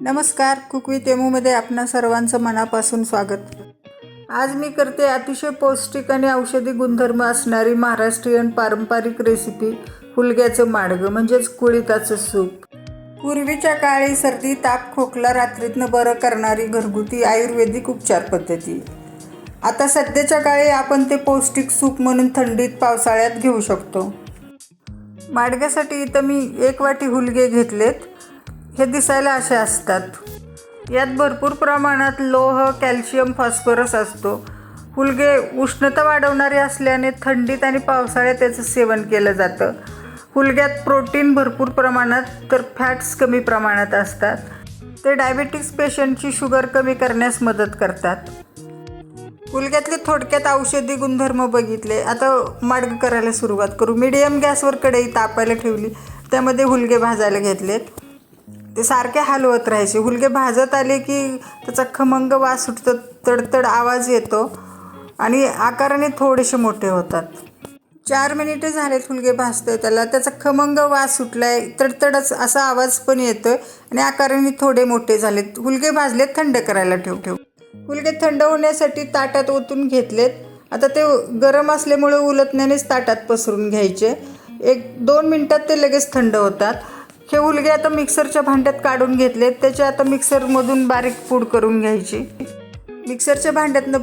नमस्कार, cook with एमूमध्ये आपणा सर्वांचं मनापासून स्वागत। आज मी करते अतिशय पौष्टिक आणि औषधी गुणधर्म असणारी महाराष्ट्रीयन पारंपरिक रेसिपी हुलग्याचं माडगं म्हणजेच कुळिथाचं सूप। पूर्वीच्या काळी सर्दी, ताप, खोकला रात्रीतनं बरं करणारी घरगुती आयुर्वेदिक उपचार पद्धती आता सध्याच्या काळी आपण ते पौष्टिक सूप म्हणून थंडीत पावसाळ्यात घेऊ शकतो। माडग्यासाठी इथं मी 1 वाटी हुलगे घेतलेत। हे दिसायला असे असतात। यात भरपूर प्रमाणात लोह, कॅल्शियम, फॉस्फरस असतो। हुलगे उष्णता वाढवणारे असल्याने थंडीत आणि पावसाळ्यात त्याचं सेवन केलं जातं। हुलग्यात प्रोटीन भरपूर प्रमाणात तर फॅट्स कमी प्रमाणात असतात। ते डायबिटीस पेशंटची शुगर कमी करण्यास मदत करतात। हुलग्यातले थोडक्यात औषधी गुणधर्म बघितले। आता माडगं करायला सुरुवात करू। मीडियम गॅसवर कढई तापायला ठेवली, त्यामध्ये हुलगे भाजायला घेतलेत। ते सारखे हलवत राहायचे। हुलगे भाजत आले की त्याचा खमंग वास सुटतो, तडतड आवाज येतो आणि आकाराने थोडेसे मोठे होतात। 4 मिनिटे झालेत हुलगे भाजतोय त्याचा खमंग वास सुटलाय, तडतडच असा आवाज पण येतोय आणि आकाराने थोडे मोठे झालेत। हुलगे भाजलेत, थंड करायला ठेव। हुलगे थंड होण्यासाठी ताटात ओतून घेतलेत। आता ते गरम असल्यामुळे उलटण्यानेच ताटात पसरून घ्यायचे। 1-2 मिनिटात ते लगेच थंड होतात। हे हुलगे आता मिक्सरच्या भांड्यात काढून घेतलेत। त्याचे आता मिक्सरमधून बारीक पूड करून घ्यायची। मिक्सरच्या भांड्यातनं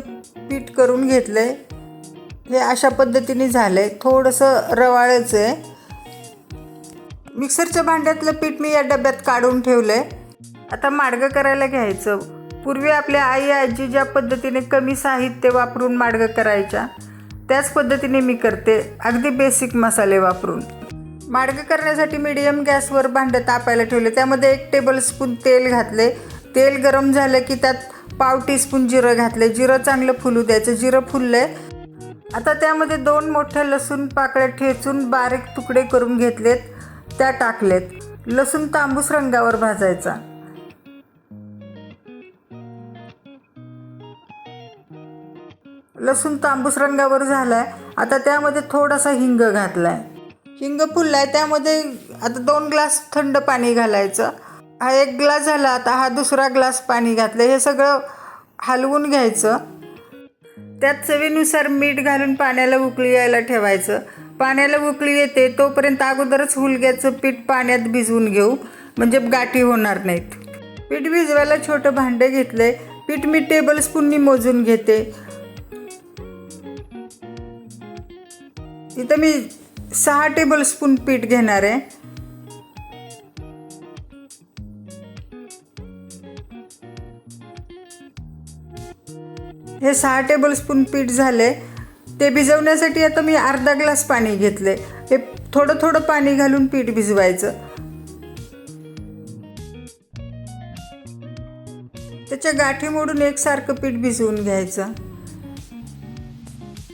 पीठ करून घेतलंय। हे अशा पद्धतीने झालंय, थोडंसं रवाळच आहे। मिक्सरच्या भांड्यातलं पीठ मी या डब्यात काढून ठेवलंय। आता माडगं करायला घ्यायचं। पूर्वी आपल्या आई आजी ज्या पद्धतीने कमी साहित्य वापरून माडगं करायच्या, त्याच पद्धतीने मी करते, अगदी बेसिक मसाले वापरून। माडगं करण्यासाठी मीडियम गॅसवर भांडं तापायला ठेवले, त्यामध्ये 1 टेबलस्पून तेल घातले। तेल गरम झालं की त्यात पाव टीस्पून जिरं घातले। जिरं चांगलं फुलू द्यायचं। जिरं फुललंय, आता त्यामध्ये 2 मोठ्या लसूण पाकळ्या ठेचून बारीक तुकडे करून घेतलेत, त्या टाकलेत। लसूण तांबूस रंगावर भाजायचा। लसूण तांबूस रंगावर झालाय, आता त्यामध्ये थोडासा हिंग घातलाय। हिंग फुललाय, त्यामध्ये आता 2 ग्लास थंड पाणी घालायचं। हा 1 ग्लास झाला, आता हा 2रा ग्लास पाणी घातलं। हे सगळं हलवून घ्यायचं। त्यात चवीनुसार मीठ घालून पाण्याला उकळी यायला ठेवायचं। पाण्याला उकळी येते तोपर्यंत अगोदरच हुलग्याचं पीठ पाण्यात भिजवून घेऊ, म्हणजे गाठी होणार नाहीत। पीठ भिजवायला छोटं भांडं घेतलंय। पीठ मी टेबलस्पूननी मोजून घेते। इथं मी 6 टेबलस्पून पीठ घेणार आहे। हे 6 टेबलस्पून पीठ झाले। ते भिजवण्यासाठी आता मी अर्धा ग्लास पाणी घेतले। हे थोडं थोडं पाणी घालून पीठ भिजवायचं। त्याच्या गाठी मोडून एकसारखं पीठ भिजवून घ्यायचं।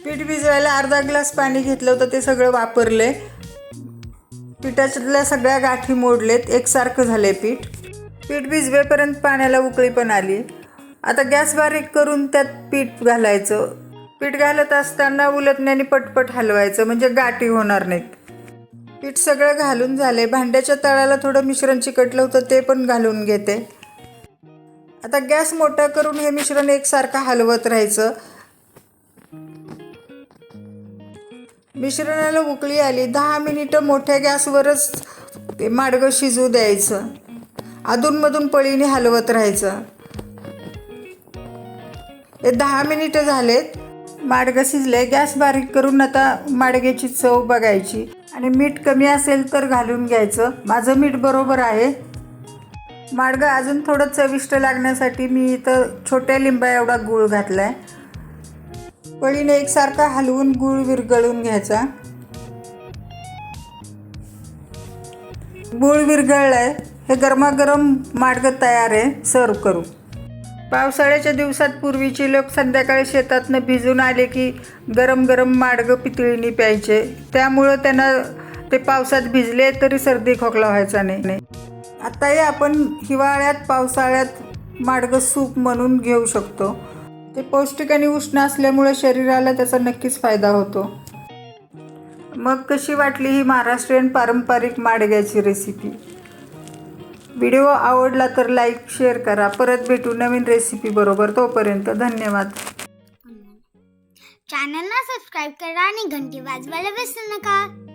पीठ भिजवायला अर्धा ग्लास पाणी घेतलं होतं, ते सगळं वापरले। पिठातल्या सगळ्या गाठी मोडलेत, एकसारखं झाले पीठ। पीठ भिजवेपर्यंत पाण्याला उकळी पण आली। आता गॅस बारीक करून त्यात पीठ घालायचं। पीठ घालत असताना उलटण्याने पटपट हलवायचं, म्हणजे गाठी होणार नाहीत। पीठ सगळं घालून झाले। भांड्याच्या तळाला थोडं मिश्रण चिकटलं होतं, ते पण घालून घेते। आता गॅस मोठा करून हे मिश्रण एकसारखं हलवत राहायचं। मिश्रणाला उकळी आली, 10 मिनिटं मोठ्या गॅसवरच ते माडगं शिजू द्यायचं। अधूनमधून पळीने हलवत राहायचं। हे 10 मिनिटं झालेत, माडगं शिजले। गॅस बारीक करून आता माडग्याची चव बघायची आणि मीठ कमी असेल तर घालून घ्यायचं। माझं मीठ बरोबर आहे। माडगं अजून थोडं चविष्ट लागण्यासाठी मी इथं छोट्या लिंबा एवढा गूळ घातलाय। पळीने एकसारखा हलवून गूळ विरघळून घ्यायचा। गूळ विरघळलाय, हे गरमागरम माडगं तयार आहे। सर्व करू। पावसाळ्याच्या दिवसात पूर्वीची लोक संध्याकाळी शेतातनं भिजून आले की गरम गरम माडगं पितळीने प्यायचे, त्यामुळं त्यांना ते पावसात भिजले तरी सर्दी खोकला व्हायचा नाही। आताही आपण हिवाळ्यात पावसाळ्यात माडगं सूप म्हणून घेऊ शकतो। ते पौष्टिक आणि उष्ण असल्यामुळे शरीराला त्याचा नक्कीच फायदा होतो। मग कशी वाटली ही महाराष्ट्रीयन पारंपरिक माडग्याची रेसिपी? व्हिडिओ आवडला तर लाईक शेअर करा. परत भेटू नवीन रेसिपी बरोबर. तोपर्यंत धन्यवाद. चॅनलला सबस्क्राईब करा आणि घंटी वाजवायला विसरू नका.